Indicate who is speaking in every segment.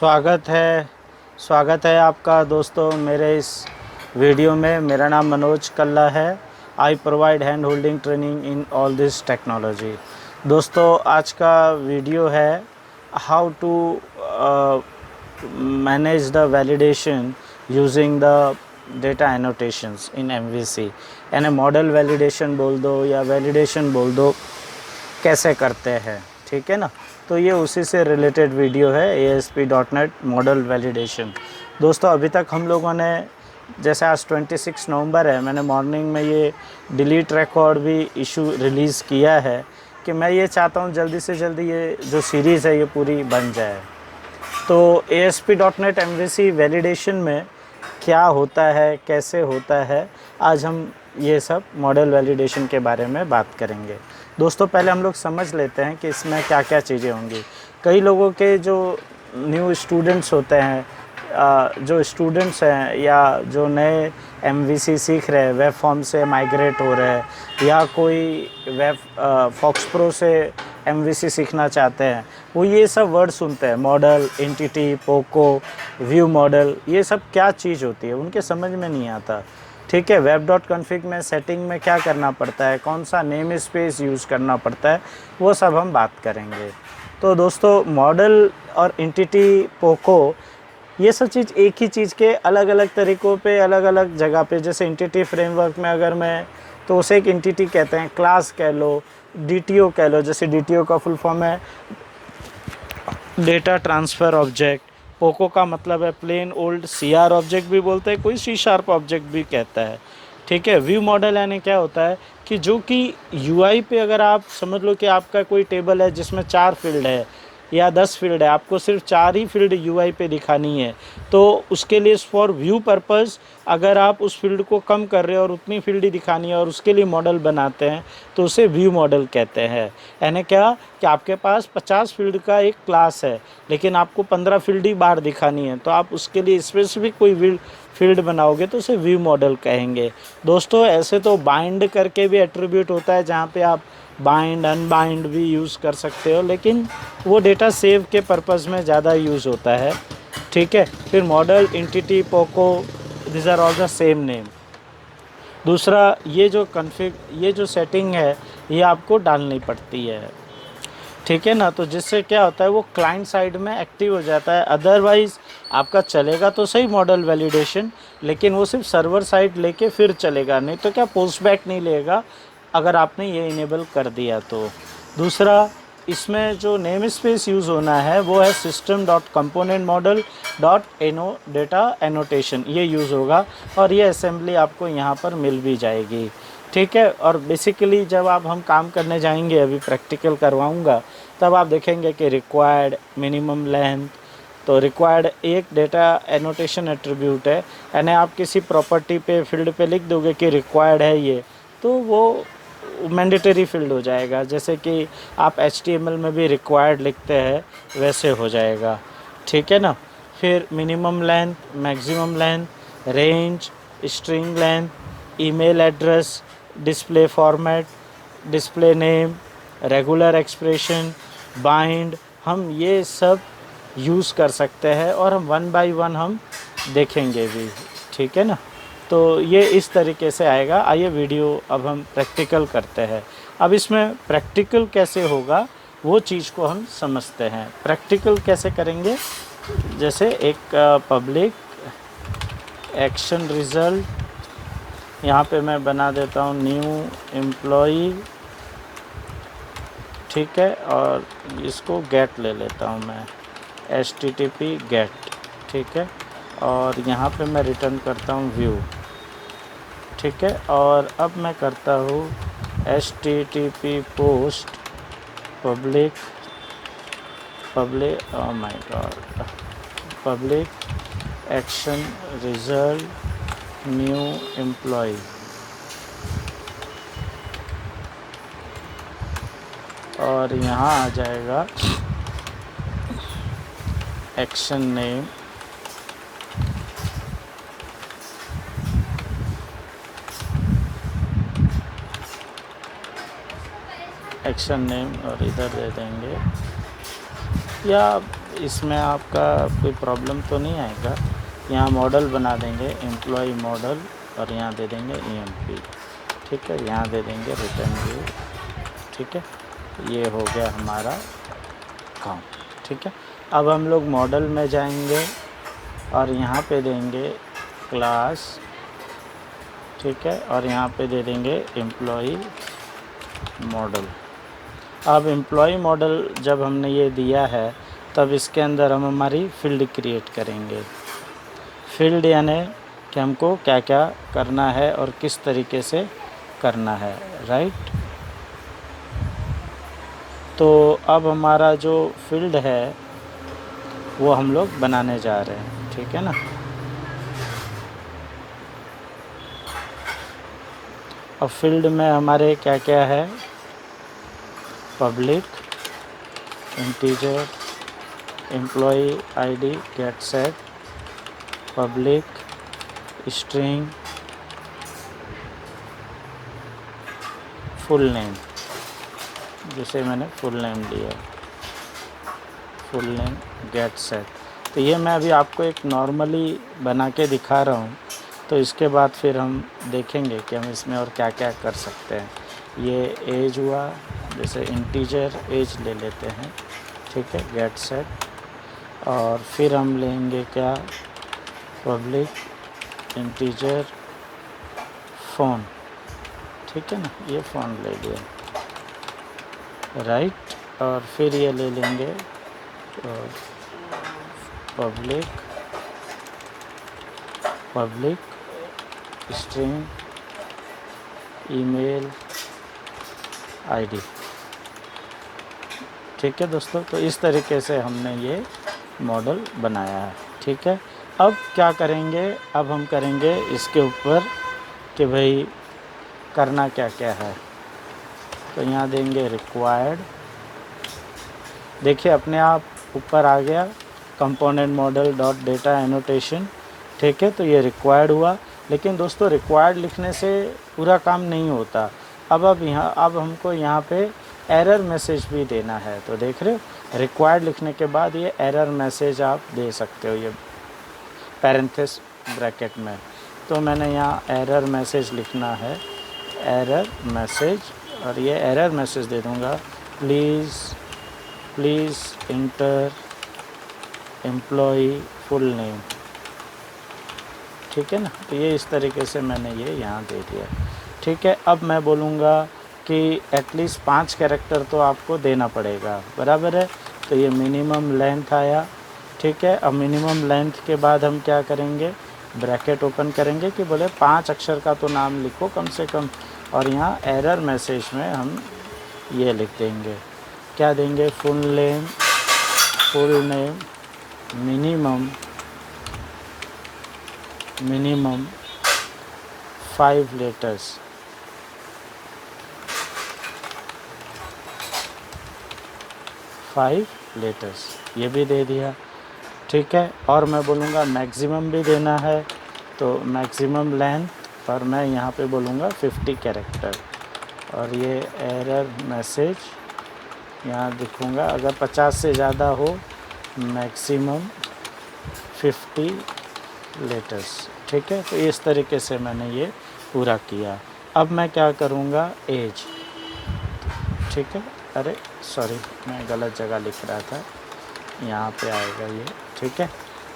Speaker 1: स्वागत है आपका दोस्तों मेरे इस वीडियो में। मेरा नाम मनोज कल्ला है। I provide hand holding training in all this technology. दोस्तों आज का वीडियो है how to manage the validation using the data annotations in MVC. यानी मॉडल वैलिडेशन बोल दो या वैलिडेशन बोल दो, कैसे करते हैं, ठीक है ना। तो ये उसी से रिलेटेड वीडियो है, ASP.NET मॉडल वैलिडेशन। दोस्तों अभी तक हम लोगों ने, जैसे आज 26 नवंबर है, मैंने मॉर्निंग में ये डिलीट रिकॉर्ड भी इशू रिलीज़ किया है कि मैं ये चाहता हूँ जल्दी से जल्दी ये जो सीरीज़ है ये पूरी बन जाए। तो ASP.NET MVC वैलिडेशन में क्या होता है, कैसे होता है, आज हम ये सब मॉडल वैलिडेशन के बारे में बात करेंगे। दोस्तों पहले हम लोग समझ लेते हैं कि इसमें क्या क्या चीज़ें होंगी। कई लोगों के जो न्यू स्टूडेंट्स होते हैं, जो स्टूडेंट्स हैं या जो नए MVC सीख रहे हैं, वेब फॉर्म से माइग्रेट हो रहे हैं या कोई वेब फॉक्स प्रो से MVC सीखना चाहते हैं, वो ये सब वर्ड सुनते हैं, model, entity, Poco, view model, ये सब क्या चीज़ होती है उनके समझ में नहीं आता। ठीक है, web.config में सेटिंग में क्या करना पड़ता है, कौन सा नेम स्पेस यूज़ करना पड़ता है, वो सब हम बात करेंगे। तो दोस्तों मॉडल और एंटिटी, पोको, ये सब चीज़ एक ही चीज़ के अलग अलग तरीक़ों पे, अलग अलग जगह पे, जैसे एंटिटी फ्रेमवर्क में अगर मैं, तो उसे एक एंटिटी कहते हैं, क्लास कह लो, DTO कह लो। जैसे DTO का फुल फॉर्म है डेटा ट्रांसफ़र ऑब्जेक्ट। पोको का मतलब है प्लेन ओल्ड CR ऑब्जेक्ट भी बोलते हैं, कोई C# ऑब्जेक्ट भी कहता है। ठीक है, व्यू मॉडल यानी क्या होता है कि जो कि UI पे, अगर आप समझ लो कि आपका कोई टेबल है जिसमें 4 फील्ड है या 10 फील्ड है, आपको सिर्फ 4 ही फील्ड UI पे दिखानी है, तो उसके लिए फॉर व्यू पर्पज़ अगर आप उस फील्ड को कम कर रहे हो और उतनी फील्ड ही दिखानी है और उसके लिए मॉडल बनाते हैं, तो उसे व्यू मॉडल कहते हैं। यानी क्या कि आपके पास 50 फील्ड का एक क्लास है लेकिन आपको 15 फील्ड ही बाहर दिखानी है, तो आप उसके लिए स्पेसिफिक कोई फील्ड बनाओगे तो उसे व्यू मॉडल कहेंगे। दोस्तों ऐसे तो बाइंड करके भी एट्रीब्यूट होता है, जहाँ पे आप बाइंड अनबाइंड भी यूज़ कर सकते हो, लेकिन वो डेटा सेव के पर्पज़ में ज़्यादा यूज़ होता है। ठीक है, फिर model, entity, POCO, this are all the same name. दूसरा, ये जो सेटिंग है ये आपको डालनी पड़ती है, ठीक है ना। तो जिससे क्या होता है, वो क्लाइंट साइड में एक्टिव हो जाता है। अदरवाइज़ आपका चलेगा तो सही मॉडल वैलिडेशन, लेकिन वो सिर्फ सर्वर साइड लेके फिर चलेगा, नहीं तो क्या पोस्ट बैक नहीं लेगा अगर आपने ये इनेबल कर दिया तो। दूसरा, इसमें जो नेम स्पेस यूज़ होना है वो है system.componentModel.eno डेटा एनोटेशन, ये यूज़ होगा और ये असेंबली आपको यहाँ पर मिल भी जाएगी। ठीक है, और बेसिकली जब हम काम करने जाएंगे, अभी प्रैक्टिकल करवाऊँगा, तब आप देखेंगे कि रिक्वायर्ड, मिनिमम लेंथ। तो रिक्वायर्ड एक डेटा एनोटेशन एट्रीब्यूट है, यानी आप किसी प्रॉपर्टी पे, फील्ड पे लिख दोगे कि रिक्वायर्ड है ये, तो वो मैंडेटरी फील्ड हो जाएगा। जैसे कि आप HTML में भी रिक्वायर्ड लिखते हैं वैसे हो जाएगा, ठीक है ना। फिर minimum length, maximum length, range, string length, email address, display format, display name, regular expression, bind, हम ये सब यूज़ कर सकते हैं और हम 1 बाय 1 हम देखेंगे भी, ठीक है ना। तो ये इस तरीके से आएगा। आइए वीडियो अब हम प्रैक्टिकल करते हैं। अब इसमें प्रैक्टिकल कैसे होगा वो चीज़ को हम समझते हैं। प्रैक्टिकल कैसे करेंगे, जैसे एक पब्लिक एक्शन रिज़ल्ट, यहाँ पे मैं बना देता हूँ न्यू एम्प्लॉई, ठीक है, और इसको गेट ले लेता हूँ मैं, HTTP गेट, ठीक है, और यहाँ पे मैं रिटर्न करता हूँ व्यू, ठीक है। और अब मैं करता हूँ HTTP post public oh my God, public action result new employ, और यहाँ आ जाएगा एक्शन नेम, एक्शन नेम, और इधर दे देंगे, या इसमें आपका कोई प्रॉब्लम तो नहीं आएगा। यहाँ मॉडल बना देंगे एम्प्लॉय मॉडल और यहाँ दे देंगे EMP, ठीक है। यहाँ दे देंगे रिटर्न व्यू, ठीक है। ये हो गया हमारा काम, ठीक है। अब हम लोग मॉडल में जाएंगे और यहाँ पे देंगे क्लास, ठीक है, और यहाँ पे दे देंगे एम्प्लॉय मॉडल। अब एम्प्लॉय मॉडल जब हमने ये दिया है तब इसके अंदर हम हमारी फील्ड क्रिएट करेंगे। फील्ड यानी कि हमको क्या क्या करना है और किस तरीके से करना है, राइट। तो अब हमारा जो फील्ड है वो हम लोग बनाने जा रहे हैं, ठीक है ना। अब फील्ड में हमारे क्या क्या है, public, integer, employee ID, get set, public, string, full name, जिसे मैंने फुल नेम दिया, फुल नेम, गेट सेट। तो ये मैं अभी आपको एक नॉर्मली बना के दिखा रहा हूँ, तो इसके बाद फिर हम देखेंगे कि हम इसमें और क्या क्या कर सकते हैं। ये एज हुआ, जैसे इंटीजर एज ले लेते हैं, ठीक है, गेट सेट। और फिर हम लेंगे क्या, पब्लिक, इंटीजर, फ़ोन, ठीक है ना, ये फ़ोन ले लिया, राइट। और फिर ये ले लेंगे पब्लिक स्ट्रिंग, ईमेल ID, ठीक है दोस्तों। तो इस तरीके से हमने ये मॉडल बनाया है, ठीक है। अब क्या करेंगे, अब हम करेंगे इसके ऊपर कि भाई करना क्या क्या है। तो यहाँ देंगे रिक्वायर्ड, देखिए अपने आप ऊपर आ गया component model dot data annotation, ठीक है। तो ये रिक्वायर्ड हुआ, लेकिन दोस्तों रिक्वायर्ड लिखने से पूरा काम नहीं होता। अब हमको यहाँ पे एरर मैसेज भी देना है। तो देख रहे हो, रिक्वायर्ड लिखने के बाद ये एरर मैसेज आप दे सकते हो, ये पैरेंथेसिस ब्रैकेट में। तो मैंने यहाँ एरर मैसेज लिखना है, एरर मैसेज, और ये एरर मैसेज दे दूँगा, please enter employee full name, ठीक है ना। तो ये इस तरीके से मैंने ये यहाँ दे दिया, ठीक है। अब मैं बोलूँगा कि एटलीस्ट 5 कैरेक्टर तो आपको देना पड़ेगा, बराबर है। तो ये मिनिमम लेंथ आया, ठीक है। अब मिनिमम लेंथ के बाद हम क्या करेंगे, ब्रैकेट ओपन करेंगे कि बोले 5 अक्षर का तो नाम लिखो कम से कम। और यहाँ एरर मैसेज में हम ये लिख देंगे, क्या देंगे, full name minimum 5 letters, 5 letters, ये भी दे दिया, ठीक है। और मैं बोलूँगा मैक्सिमम भी देना है, तो मैक्सिमम लेंथ, और मैं यहाँ पे बोलूँगा 50 कैरेक्टर। और ये एरर मैसेज यहाँ लिखूँगा, अगर 50 से ज़्यादा हो मैक्सिमम 50 लेटर्स, ठीक है। तो इस तरीके से मैंने ये पूरा किया। अब मैं क्या करूँगा, एज, ठीक है। अरे सॉरी, मैं गलत जगह लिख रहा था, यहाँ पे आएगा ये, ठीक है।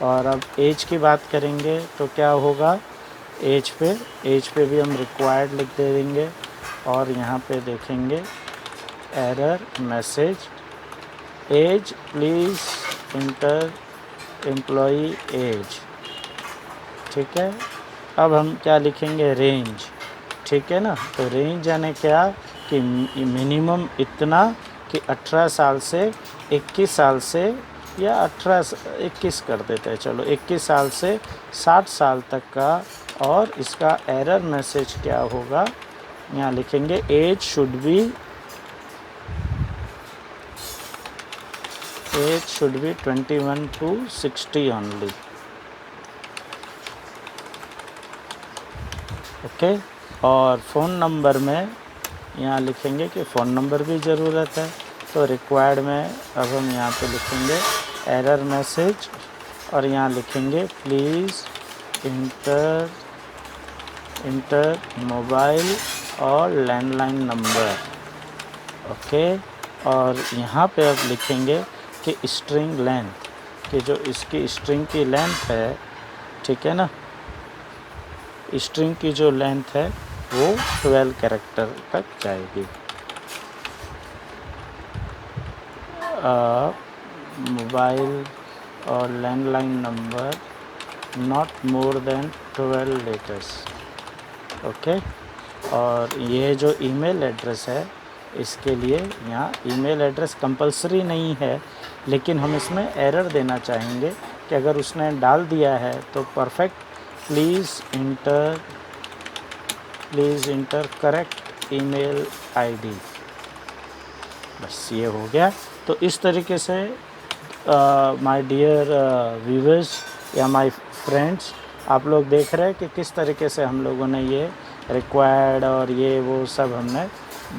Speaker 1: और अब एज की बात करेंगे तो क्या होगा, एज पे भी हम रिक्वायर्ड लिख दे देंगे। और यहाँ पे देखेंगे error message, age please enter employee age, ठीक है। अब हम क्या लिखेंगे, रेंज, ठीक है ना। तो रेंज यानी क्या कि मिनिमम इतना कि 18 साल से 21 साल से, या 21 कर देते हैं, चलो 21 साल से 60 साल तक का। और इसका एरर मैसेज क्या होगा, यहाँ लिखेंगे age should be 21 to 60 only, okay. और फ़ोन नंबर में यहाँ लिखेंगे कि फ़ोन नंबर भी ज़रूरत है। तो रिक्वायर्ड में अब हम यहाँ पे लिखेंगे एरर मैसेज और यहाँ लिखेंगे प्लीज़ इंटर मोबाइल और लैंडलाइन नंबर। ओके, और यहाँ पे अब लिखेंगे कि स्ट्रिंग लेंथ, कि जो इसकी स्ट्रिंग की लेंथ है, ठीक है ना, स्ट्रिंग की जो लेंथ है वो 12 कैरेक्टर तक जाएगी। मोबाइल और landline number not more than 12 letters. Okay, और ये जो ईमेल एड्रेस है, इसके लिए यहाँ ईमेल एड्रेस कंपलसरी नहीं है, लेकिन हम इसमें एरर देना चाहेंगे कि अगर उसने डाल दिया है तो perfect please inter correct email ID. बस ये हो गया। तो इस तरीके से माय डियर व्यूअर्स या माय फ्रेंड्स, आप लोग देख रहे हैं कि किस तरीके से हम लोगों ने ये रिक्वायर्ड और ये वो सब हमने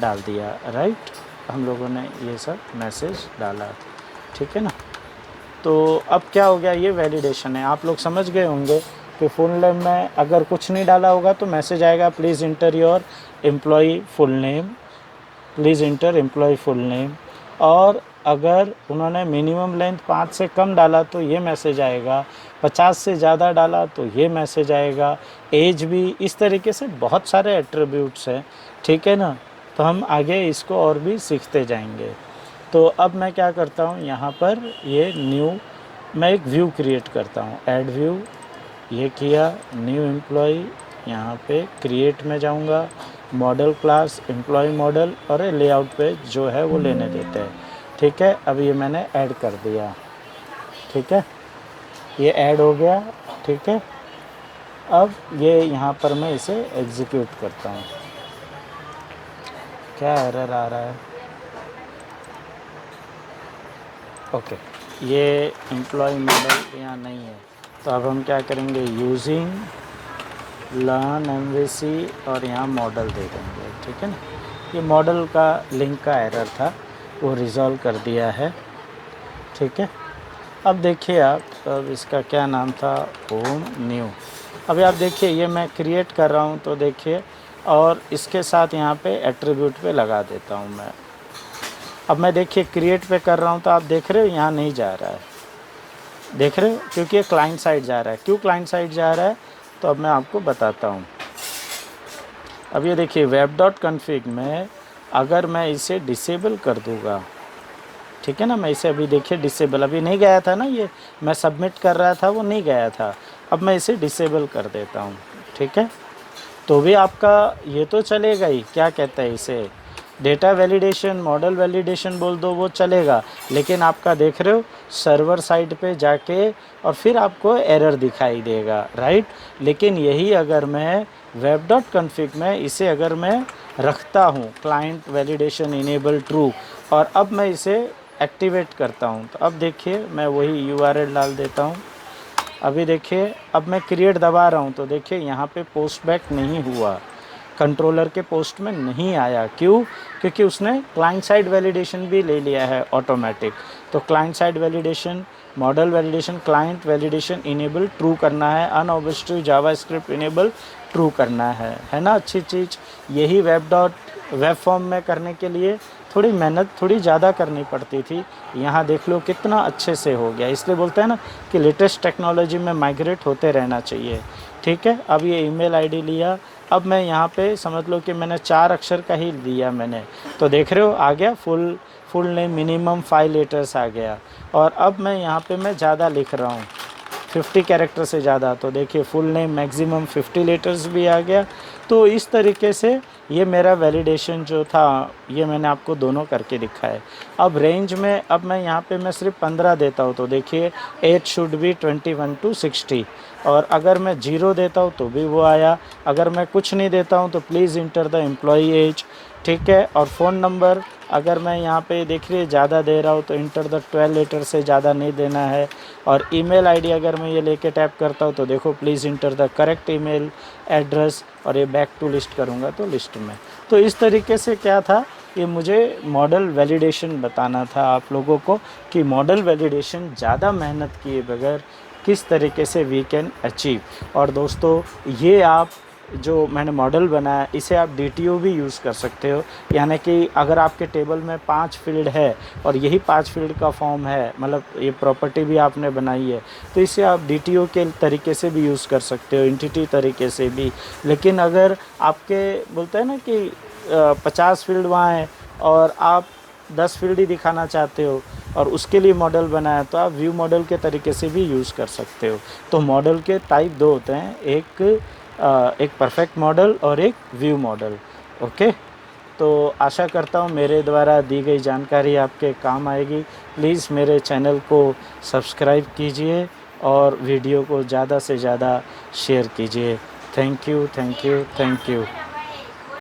Speaker 1: डाल दिया, राइट। हम लोगों ने ये सब मैसेज डाला, ठीक है ना। तो अब क्या हो गया, ये वैलिडेशन है। आप लोग समझ गए होंगे कि फुल नेम में अगर कुछ नहीं डाला होगा तो मैसेज आएगा please enter your employee full name, please enter employee full name. और अगर उन्होंने मिनिमम लेंथ 5 से कम डाला तो ये मैसेज आएगा, 50 से ज़्यादा डाला तो ये मैसेज आएगा, एज भी। इस तरीके से बहुत सारे एट्रीब्यूट्स हैं, ठीक है ना। तो हम आगे इसको और भी सीखते जाएंगे। तो अब मैं क्या करता हूँ, यहाँ पर ये न्यू मैं एक व्यू क्रिएट करता हूँ, ऐड व्यू, ये किया, न्यू एम्प्लॉय, यहाँ पे क्रिएट में जाऊँगा, मॉडल क्लास एम्प्लॉय मॉडल, और लेआउट पे जो है वो लेने देते हैं, ठीक है। अब ये मैंने ऐड कर दिया, ठीक है, ये ऐड हो गया, ठीक है। अब ये यहाँ पर मैं इसे एग्जीक्यूट करता हूँ। क्या एरर आ रहा है, ओके, ये एम्प्लॉय मॉडल यहाँ नहीं है। तो अब हम क्या करेंगे, यूजिंग लर्न एमवीसी और यहाँ मॉडल दे देंगे, ठीक है ना। ये मॉडल का लिंक का एरर था, वो रिज़ॉल्व कर दिया है, ठीक है। अब देखिए आप, अब इसका क्या नाम था, होम न्यू। अभी आप देखिए ये मैं क्रिएट कर रहा हूँ, तो देखिए, और इसके साथ यहाँ पे एट्रीब्यूट पे लगा देता हूँ मैं। अब मैं देखिए क्रिएट पे कर रहा हूँ तो आप देख रहे हो यहाँ नहीं जा रहा है, देख रहे हो, क्योंकि ये क्लाइंट साइड जा रहा है। क्यों क्लाइंट साइड जा रहा है, तो अब मैं आपको बताता हूँ। अब ये देखिए web.config में अगर मैं इसे डिसेबल कर दूँगा, ठीक है ना, मैं इसे अभी देखिए डिसेबल, अभी नहीं गया था ना, ये मैं सबमिट कर रहा था वो नहीं गया था, अब मैं इसे डिसेबल कर देता हूँ, ठीक है। तो भी आपका ये तो चलेगा ही, क्या कहते हैं इसे, डेटा वैलिडेशन, मॉडल वैलिडेशन बोल दो, वो चलेगा, लेकिन आपका देख रहे हो सर्वर साइड पे जाके और फिर आपको एरर दिखाई देगा, राइट। लेकिन यही अगर मैं web.config में इसे अगर मैं रखता हूँ क्लाइंट वैलिडेशन इनेबल ट्रू, और अब मैं इसे एक्टिवेट करता हूँ, तो अब देखिए मैं वही URL डाल देता हूँ। अभी देखिए अब मैं क्रिएट दबा रहा हूँ, तो देखिए यहाँ पे पोस्ट बैक नहीं हुआ, कंट्रोलर के पोस्ट में नहीं आया। क्यों, क्योंकि उसने क्लाइंट साइड वैलिडेशन भी ले लिया है ऑटोमेटिक। तो client side validation, model validation, client validation enable true करना है, अनऑब्स्ट्रक्टिव जावास्क्रिप्ट इनेबल ट्रू करना है ना। अच्छी चीज़ यही वेब फॉर्म में करने के लिए थोड़ी मेहनत थोड़ी ज़्यादा करनी पड़ती थी, यहाँ देख लो कितना अच्छे से हो गया। इसलिए बोलते हैं ना कि लेटेस्ट टेक्नोलॉजी में माइग्रेट होते रहना चाहिए, ठीक है। अब ये ईमेल आईडी लिया, अब मैं यहाँ पे समझ लो कि मैंने 4 अक्षर का ही दिया मैंने, तो देख रहे हो आ गया फुल नेम मिनिमम 5 लेटर्स आ गया। और अब मैं यहाँ पे मैं ज़्यादा लिख रहा हूँ, 50 कैरेक्टर से ज़्यादा, तो देखिए फुल नेम मैक्सिमम 50 लेटर्स भी आ गया। तो इस तरीके से ये मेरा वैलिडेशन जो था ये मैंने आपको दोनों करके दिखाया। अब रेंज में अब मैं यहाँ पे मैं सिर्फ 15 देता हूँ, तो देखिए एज शुड बी 21 to 60, और अगर मैं 0 देता हूँ तो भी वो आया। अगर मैं कुछ नहीं देता हूँ तो please enter the employee age, ठीक है। और फ़ोन नंबर अगर मैं यहाँ पे देख रही है ज़्यादा दे रहा हूँ तो इंटर द 12 लेटर से ज़्यादा नहीं देना है। और ईमेल आईडी अगर मैं ये लेके टैप करता हूँ तो देखो please enter the correct email address, और ये बैक टू लिस्ट करूँगा तो लिस्ट में। तो इस तरीके से क्या था, ये मुझे मॉडल वैलिडेशन बताना था आप लोगों को कि मॉडल वैलिडेशन ज़्यादा मेहनत किए बगैर किस तरीके से वी कैन अचीव। और दोस्तों ये आप जो मैंने मॉडल बनाया इसे आप DTO भी यूज़ कर सकते हो, यानी कि अगर आपके टेबल में 5 फील्ड है और यही 5 फील्ड का फॉर्म है, मतलब ये प्रॉपर्टी भी आपने बनाई है, तो इसे आप DTO के तरीके से भी यूज़ कर सकते हो, एंटिटी तरीके से भी। लेकिन अगर आपके बोलते हैं ना कि 50 फील्ड वहाँ है और आप 10 फील्ड ही दिखाना चाहते हो और उसके लिए मॉडल बनाया, तो आप व्यू मॉडल के तरीके से भी यूज़ कर सकते हो। तो मॉडल के टाइप 2 होते हैं, एक परफेक्ट मॉडल और एक व्यू मॉडल। ओके, तो आशा करता हूँ मेरे द्वारा दी गई जानकारी आपके काम आएगी। प्लीज़ मेरे चैनल को सब्सक्राइब कीजिए और वीडियो को ज़्यादा से ज़्यादा शेयर कीजिए। Thank you, thank you, thank you.